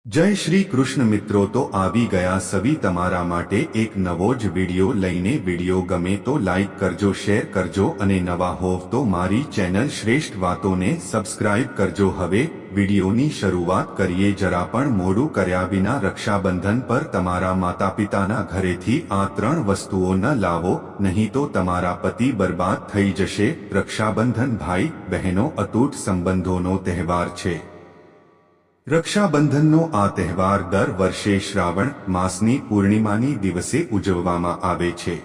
જય શ્રી કૃષ્ણ મિત્રો, તો આવી ગયા સવી તમારા માટે એક નવો જ વિડિયો લઈને. વિડિયો ગમે તો લાઈક કરજો, શેર કરજો અને નવા હોવ તો મારી ચેનલ શ્રેષ્ઠ વાતોને સબસ્ક્રાઇબ કરજો. હવે વિડિયોની શરૂઆત કરીએ. જરા પણ મોડું કર્યા વિના રક્ષાબંધન પર તમારા માતાપિતાના ઘરેથી આ 3 વસ્તુઓ ન લાવો, નહીં તો તમારા પતિ બરબાદ થઈ જશે. રક્ષાબંધન ભાઈ બહેનો અતૂટ સંબંધોનો તહેવાર છે. રક્ષાબંધનનો આ તહેવાર દર વર્ષે શ્રાવણ માસની પૂર્ણિમાની દિવસે ઉજવવામાં આવે છે.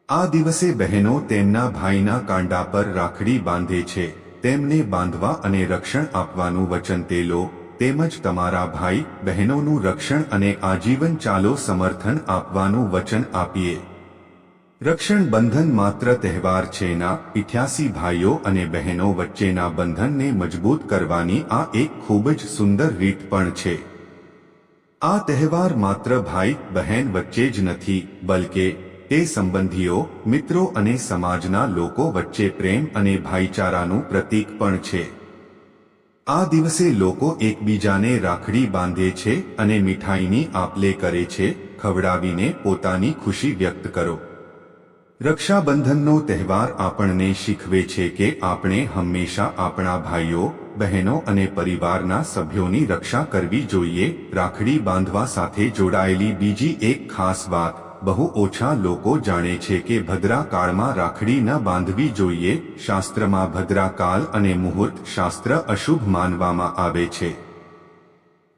આ દિવસે બહેનો તેમના ભાઈના કાંડા પર રાખડી બાંધે છે. તેમને બાંધવા અને રક્ષણ આપવાનું વચન તે લો, તેમજ તમારા ભાઈ બહેનોનું રક્ષણ અને આજીવન ચાલો સમર્થન આપવાનું વચન આપીએ. રક્ષણ બંધન માત્ર તહેવાર છે ના, 88 ભાઈઓ અને બહેનો વચ્ચેના બંધનને મજબૂત કરવાની આ એક ખૂબ જ સુંદર રીત પણ છે. આ તહેવાર માત્ર ભાઈ બહેન વચ્ચે જ નથી, બલકે તે સંબંધીઓ, મિત્રો અને સમાજના લોકો વચ્ચે પ્રેમ અને ભાઈચારાનું પ્રતીક પણ છે. આ દિવસે લોકો એકબીજાને રાખડી બાંધે છે અને મીઠાઈની આપ-લે કરે છે. ખવડાવીને પોતાની ખુશી વ્યક્ત કરો. રક્ષાબંધનનો તહેવાર આપણને શીખવે છે કે આપણે હંમેશા આપણા ભાઈઓ બહેનો અને પરિવારના સભ્યોની રક્ષા કરવી જોઈએ. રાખડી બાંધવા સાથે જોડાયેલી બીજી એક ખાસ વાત, બહુ ઓછા લોકો જાણે છે કે ભદ્રા કાળમાં રાખડી ન બાંધવી જોઈએ. શાસ્ત્રમાં ભદ્રા કાલ અને મુહૂર્ત શાસ્ત્ર અશુભ માનવામાં આવે છે.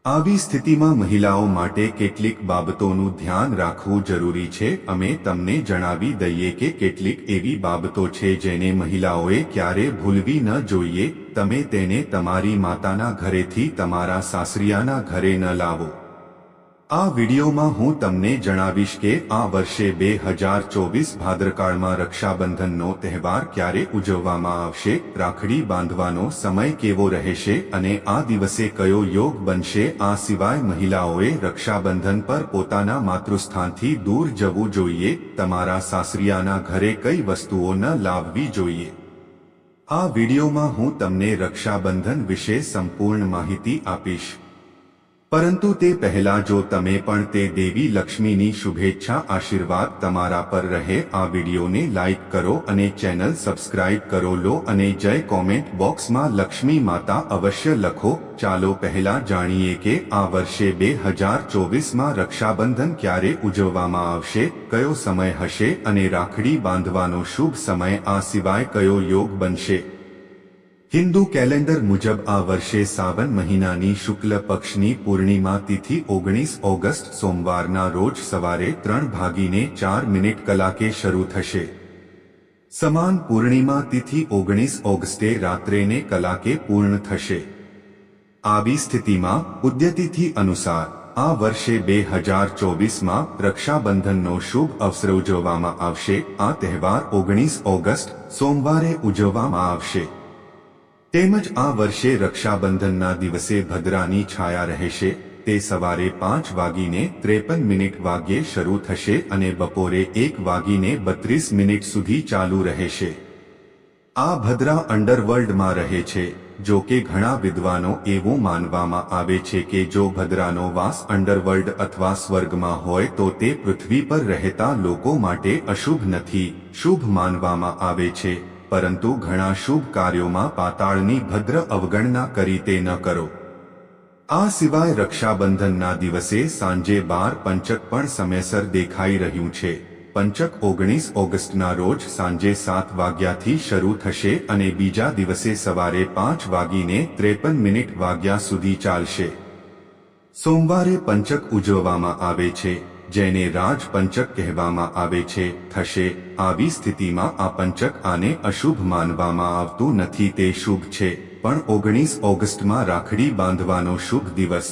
આવી સ્થિતિમાં મહિલાઓ માટે કેટલીક બાબતોનું ધ્યાન રાખવું જરૂરી છે. અમે તમને જણાવી દઈએ કે કેટલીક એવી બાબતો છે જેને મહિલાઓએ ક્યારે ભૂલવી ન જોઈએ. તમે તેને તમારી માતાના ઘરેથી તમારા સાસરિયાના ઘરે ન લાવો. આ વિડીયોમાં હું તમને જણાવીશ કે આ વર્ષે 2024 ભાદ્રકાળમાં રક્ષાબંધનનો તહેવાર ક્યારે ઉજવવામાં આવશે, રાખડી બાંધવાનો સમય કેવો રહેશે અને આ દિવસે કયો યોગ બનશે. આ સિવાય મહિલાઓએ રક્ષાબંધન પર પોતાના માતૃસ્થાનથી દૂર જવું જોઈએ. તમારા સાસરિયાના ઘરે કઈ વસ્તુઓ ન લાવવી જોઈએ. આ વિડીયોમાં હું તમને રક્ષાબંધન વિશે સંપૂર્ણ માહિતી આપીશ. પરંતુ તે પહેલા જો તમે પણ તે દેવી લક્ષ્મીની શુભેચ્છા આશીર્વાદ તમારા પર રહે, આ વિડીયોને લાઈક કરો અને ચેનલ સબસ્ક્રાઇબ કરો લો અને જય કોમેન્ટ બોક્સમાં લક્ષ્મી માતા અવશ્ય લખો. ચાલો પહેલા જાણીએ કે આ વર્ષે 2024માં રક્ષાબંધન ક્યારે ઉજવવામાં આવશે, કયો સમય હશે અને રાખડી બાંધવાનો શુભ સમય, આ સિવાય કયો યોગ બનશે. હિન્દુ કેલેન્ડર મુજબ આ વર્ષે સાવન મહિનાની શુક્લ પક્ષની પૂર્ણિમા તિથિ 19 ઓગસ્ટ સોમવારના રોજ સવારે 3:04 કલાકે શરૂ થશે. સમાન પૂર્ણિમા તિથિ 19 ઓગસ્ટે રાત્રે કલાકે પૂર્ણ થશે. આવી સ્થિતિમાં ઉદ્યતિથિ અનુસાર આ વર્ષે 2024માં રક્ષાબંધનનો શુભ અવસર ઉજવવામાં આવશે. આ તહેવાર 19 ઓગસ્ટ સોમવારે ઉજવવામાં આવશે. તેમજ આ વર્ષે રક્ષાબંધનના દિવસે ભદ્રાની છાયા રહેશે. તે સવારે 5:53 વાગ્યે શરૂ થશે અને બપોરે 1:32 સુધી ચાલુ રહેશે. આ ભદ્રા અંડરવર્લ્ડમાં રહે છે. જો કે ઘણા વિદ્વાનો એવું માનવામાં આવે છે કે જો ભદ્રાનો વાસ અંડરવર્લ્ડ અથવા સ્વર્ગમાં હોય તો તે પૃથ્વી પર રહેતા લોકો માટે અશુભ નથી, શુભ માનવામાં આવે છે. પરંતુ ઘણા શુભ કાર્યોમાં પાતાળની ભદ્ર અવગણના કરી તે ન કરો. આ સિવાય રક્ષાબંધનના દિવસે સાંજે 12 પંચક પણ સમયસર દેખાઈ રહ્યું છે. પંચક 19 ઓગસ્ટના રોજ સાંજે 7 વાગ્યાથી શરૂ થશે અને બીજા દિવસે સવારે 5:53 વાગ્યા સુધી ચાલશે. સોમવારે પંચક ઉજવવામાં આવે છે, જેને રાજ પંચક કહેવામાં આવે છે, થશે. આવી સ્થિતિમાં આ પંચક આને અશુભ માનવામાં આવતું નથી, તે શુભ છે. પણ 19 ઓગસ્ટમાં રાખડી બાંધવાનો શુભ દિવસ.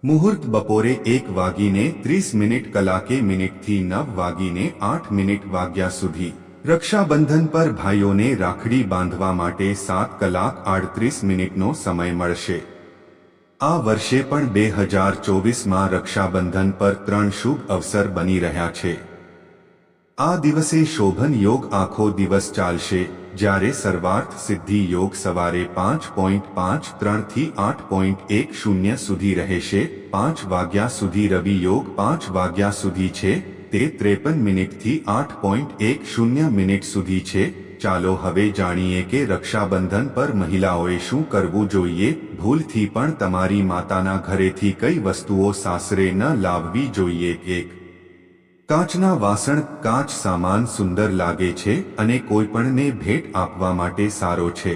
મુહૂર્ત બપોરે 1:30 કલાકે મિનિટથી 9:08 વાગ્યા સુધી. રક્ષાબંધન પર ભાઈઓને રાખડી બાંધવા માટે 7 કલાક 38 મિનિટનો સમય મળશે. આ વર્ષે પણ 2024માં રક્ષાબંધન પર 3 શુભ અવસર બની રહ્યા છે. આ દિવસે શોભન યોગ આખો દિવસ ચાલશે, જ્યારે સર્વાર્થ સિદ્ધિ યોગ સવારે 5:53 થી 8:10 સુધી રહેશે. 5 વાગ્યા સુધી રવિ યોગ 5 વાગ્યા સુધી છે, તે 53 મિનિટથી 8:10 મિનિટ સુધી છે. ચાલો હવે જાણીએ કે રક્ષાબંધન પર મહિલાઓએ શું કરવું જોઈએ. ભૂલથી પણ તમારી માતાના ઘરેથી કઈ વસ્તુઓ સાસરે ન લાવવી જોઈએ. 1. કાચના વાસણ. કાચ સામાન સુંદર લાગે છે અને કોઈપણને ભેટ આપવા માટે સારો છે.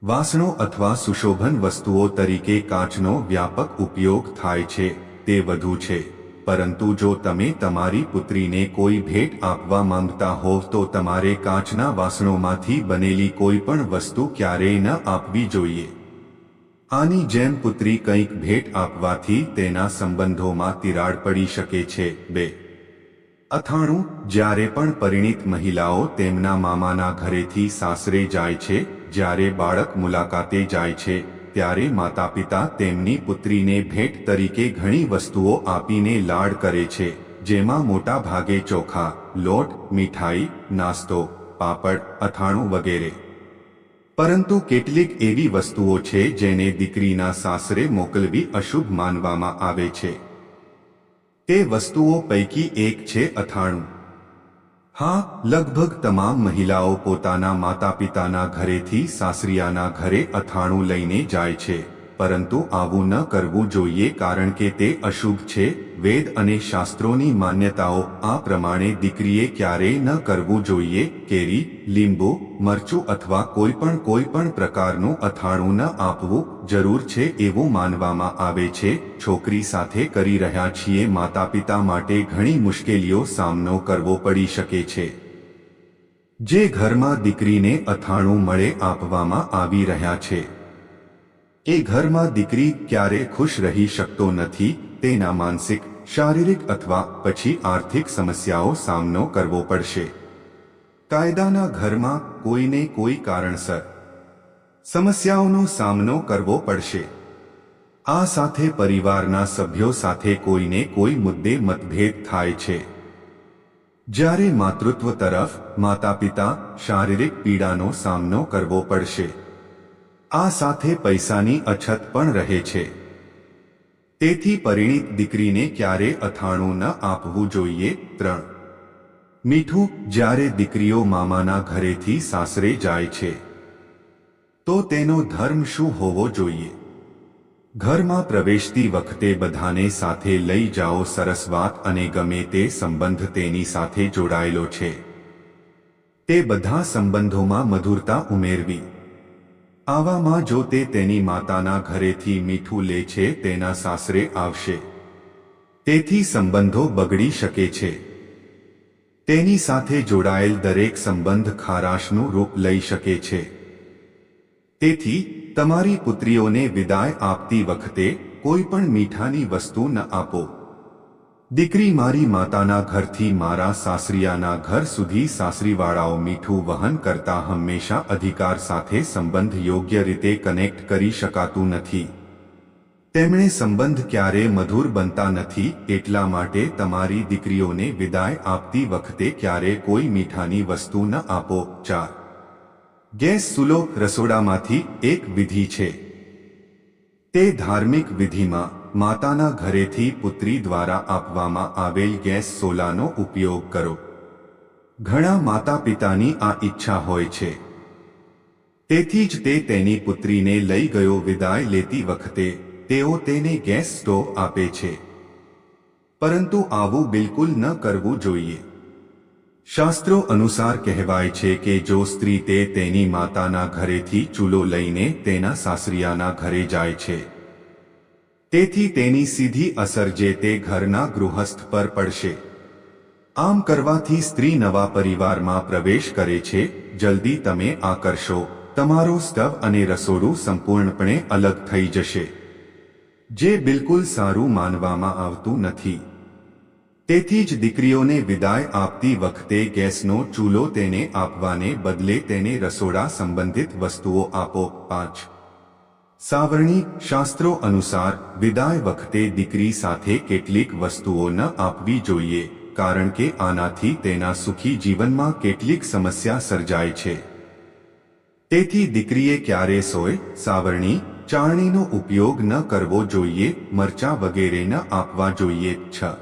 વાસણો અથવા સુશોભન વસ્તુઓ તરીકે કાચનો વ્યાપક ઉપયોગ થાય છે, તે વધુ છે. પરંતુ જો તમે તમારી પુત્રીને કોઈ ભેટ આપવા માંગતા હોવ તો તમારે કાચના વાસણોમાંથી બનેલી કોઈ પણ વસ્તુ ક્યારેય ન આપવી જોઈએ. આની જેમ પુત્રી કંઈક ભેટ આપવાથી તેના સંબંધોમાં તિરાડ પડી શકે છે. 2. અથાણું. જ્યારે પણ પરિણીત મહિલાઓ તેમના મામાના ઘરેથી સાસરે જાય છે, જ્યારે બાળક મુલાકાતે જાય છે, ત્યારે માતાપિતા તેમની પુત્રીને ભેટ તરીકે ઘણી વસ્તુઓ આપીને લાડ કરે છે, જેમાં મોટા ભાગે ચોખા, લોટ, મીઠાઈ, નાસ્તો, પાપડ, અથાણું વગેરે. પરંતુ કેટલીક એવી વસ્તુઓ છે જેને દીકરીના સાસરે મોકલવી અશુભ માનવામાં આવે છે. તે વસ્તુઓ પૈકી એક છે અથાણું. હા, લગભગ તમામ મહિલાઓ પોતાના માતાપિતાના ઘરેથી સાસરિયાના ઘરે અથાણું લઈને જાય છે, પરંતુ આવું ન કરવું જોઈએ કારણ કે તે અશુભ છે. વેદ અને શાસ્ત્રોની માન્યતાઓ આ પ્રમાણે દીકરીએ ક્યારેય ન કરવું જોઈએ. કેરી, લીંબુ, મરચું અથવા કોઈ પણ પ્રકારનું અથાણું ન આપવું જરૂર છે એવું માનવામાં આવે છે. છોકરી સાથે કરી રહ્યા છીએ માતાપિતા માટે ઘણી મુશ્કેલીઓ સામનો કરવો પડી શકે છે. જે ઘરમાં દીકરીને અથાણું મળે આપવામાં આવી રહ્યા છે, એ ઘરમાં દીકરી ક્યારે ખુશ રહી શકતો નથી. તેના માનસિક, શારીરિક અથવા પછી આર્થિક સમસ્યાઓ સામનો કરવો પડશે. કાયદાના ઘરમાં કોઈને કોઈ કારણસર સમસ્યાઓનો સામનો કરવો પડશે. આ સાથે પરિવારના સભ્યો સાથે કોઈને કોઈ મુદ્દે મતભેદ થાય છે. જ્યારે માતૃત્વ તરફ માતાપિતા શારીરિક પીડાનો સામનો કરવો પડશે. આ સાથે પૈસાની અછત પણ રહે છે. તેથી પરિણીત દીકરીને ક્યારે અથાણું ન આપવું જોઈએ. 3. મીઠું. જ્યારે દીકરીઓ મામાના ઘરેથી સાસરે જાય છે, તો તેનો ધર્મ શું હોવો જોઈએ? ઘરમાં પ્રવેશતી વખતે બધાને સાથે લઈ જાઓ. સરસ વાત અને ગમે તે સંબંધ તેની સાથે જોડાયેલો છે, તે બધા સંબંધોમાં મધુરતા ઉમેરવી. આવામાં જો તે તેની માતાના ઘરેથી મીઠું લે છે, તેના સાસરે આવશે, તેથી સંબંધો બગડી શકે છે. તેની સાથે જોડાયેલ દરેક સંબંધ ખારાશનું રૂપ લઈ શકે છે. તેથી તમારી પુત્રીઓને વિદાય આપતી વખતે કોઈ પણ મીઠાની વસ્તુ ન આપો. દીકરી મારી માતાના ઘરથી મારા સાસરિયાના ઘર સુધી સાસરીવાળાઓ મીઠું વહન કરતા હંમેશા અધિકાર સાથે સંબંધ યોગ્ય રીતે કનેક્ટ કરી શકાતું નથી. તેમણે સંબંધ ક્યારે મધુર બનતા નથી. એટલા માટે તમારી દીકરીઓને વિદાય આપતી વખતે ક્યારે કોઈ મીઠાની વસ્તુ ન આપો. 4. ગેસ ચૂલો. રસોડામાંથી એક વિધિ છે. તે ધાર્મિક વિધિમાં માતાના ઘરેથી પુત્રી દ્વારા આપવામાં આવેલ ગેસ ચૂલાનો ઉપયોગ કરો. ઘણા માતા પિતાની આ ઈચ્છા હોય છે, તેથી જ તે તેની પુત્રીને લઈ ગયો. વિદાય લેતી વખતે તેઓ તેને ગેસ સ્ટોવ આપે છે, પરંતુ આવું બિલકુલ ન કરવું જોઈએ. શાસ્ત્રો અનુસાર કહેવાય છે કે જો સ્ત્રી તેની માતાના ઘરેથી ચૂલો લઈને તેના સાસરિયાના ઘરે જાય છે, તેથી તેની સીધી અસર જે તે ઘરના ગૃહસ્થ પર પડશે. આમ કરવાથી સ્ત્રી નવા પરિવારમાં પ્રવેશ કરે છે. જલ્દી તમે આ કરશો, તમારો સ્ટવ અને રસોડું સંપૂર્ણપણે અલગ થઈ જશે, જે બિલકુલ સારું માનવામાં આવતું નથી. તેથી જ દીકરીઓને વિદાય આપતી વખતે ગેસનો ચૂલો તેને આપવાને બદલે તેને રસોડા સંબંધિત વસ્તુઓ આપો. 5. સાવરણી. શાસ્ત્રો અનુસાર વિદાય વખતે દીકરી સાથે કેટલીક વસ્તુઓ ન આપવી જોઈએ. કારણ કે આનાથી તેના સુખી જીવનમાં કેટલીક સમસ્યા સર્જાય છે. તેથી દીકરીએ ક્યારે સોય, સાવરણી, ચાળણીનો ઉપયોગ ન કરવો જોઈએ, મરચાં વગેરે ન આપવા જોઈએ. 6.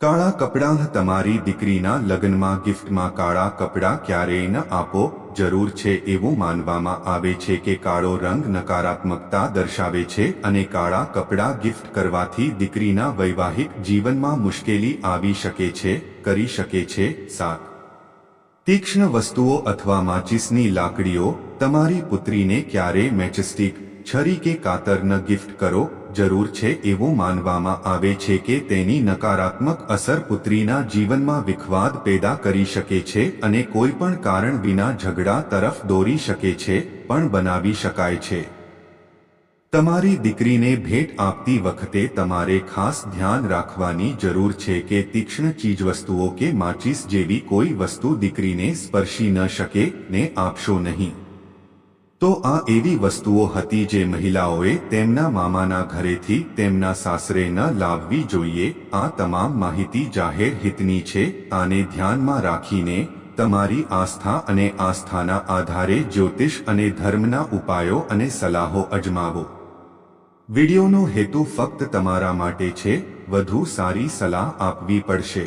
કાળા કપડાં. તમારી દીકરીના લગ્નમાં ગિફ્ટમાં કાળા કપડાં ક્યારેય ન આપો. જરૂર છે એવું માનવામાં આવે છે કે કાળો રંગ નકારાત્મકતા દર્શાવે છે અને કાળા કપડાં ગિફ્ટ કરવાથી દીકરીના વૈવાહિક જીવનમાં મુશ્કેલી આવી શકે છે, કરી શકે છે. 7. તીક્ષ્ણ વસ્તુઓ અથવા માચીસની લાકડીઓ. તમારી પુત્રીને ક્યારેય મેચસ્ટિક, છરી કે કાતર ન ગિફ્ટ કરો. જરૂર છે એવું માનવામાં આવે છે કે તેની નકારાત્મક અસર પુત્રીના જીવનમાં વિખવાદ પેદા કરી શકે છે અને કોઈ પણ કારણ વિના ઝઘડા તરફ દોરી શકે છે, પણ બનાવી શકાય છે. તમારી દીકરીને ભેટ આપતી વખતે તમારે ખાસ ધ્યાન રાખવાની જરૂર છે કે તીક્ષ્ણ ચીજવસ્તુઓ કે માચીસ જેવી કોઈ વસ્તુ દીકરીને સ્પર્શી ન શકે ને આપશો નહીં. તો આ એવી વસ્તુઓ હતી જે મહિલાઓએ તેમના મામાના ઘરેથી તેમના સાસરે ન લાવવી જોઈએ. આ તમામ માહિતી જાહેર હિતની છે. આને ધ્યાનમાં રાખીને તમારી આસ્થા અને આસ્થાના આધારે જ્યોતિષ અને ધર્મના ઉપાયો અને સલાહો અજમાવો. વિડિયોનો હેતુ ફક્ત તમારા માટે છે, વધુ સારી સલાહ આપવી પડશે.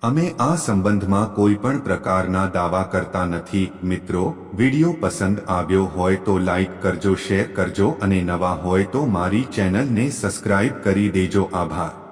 અમે આ સંબંધમાં કોઈ પણ પ્રકારના દાવા કરતા નથી. મિત્રો, વિડિયો પસંદ આવ્યો હોય તો લાઈક કરજો, શેર કરજો અને નવા હોય તો મારી ચેનલને સબસ્ક્રાઇબ કરી દેજો. આભાર.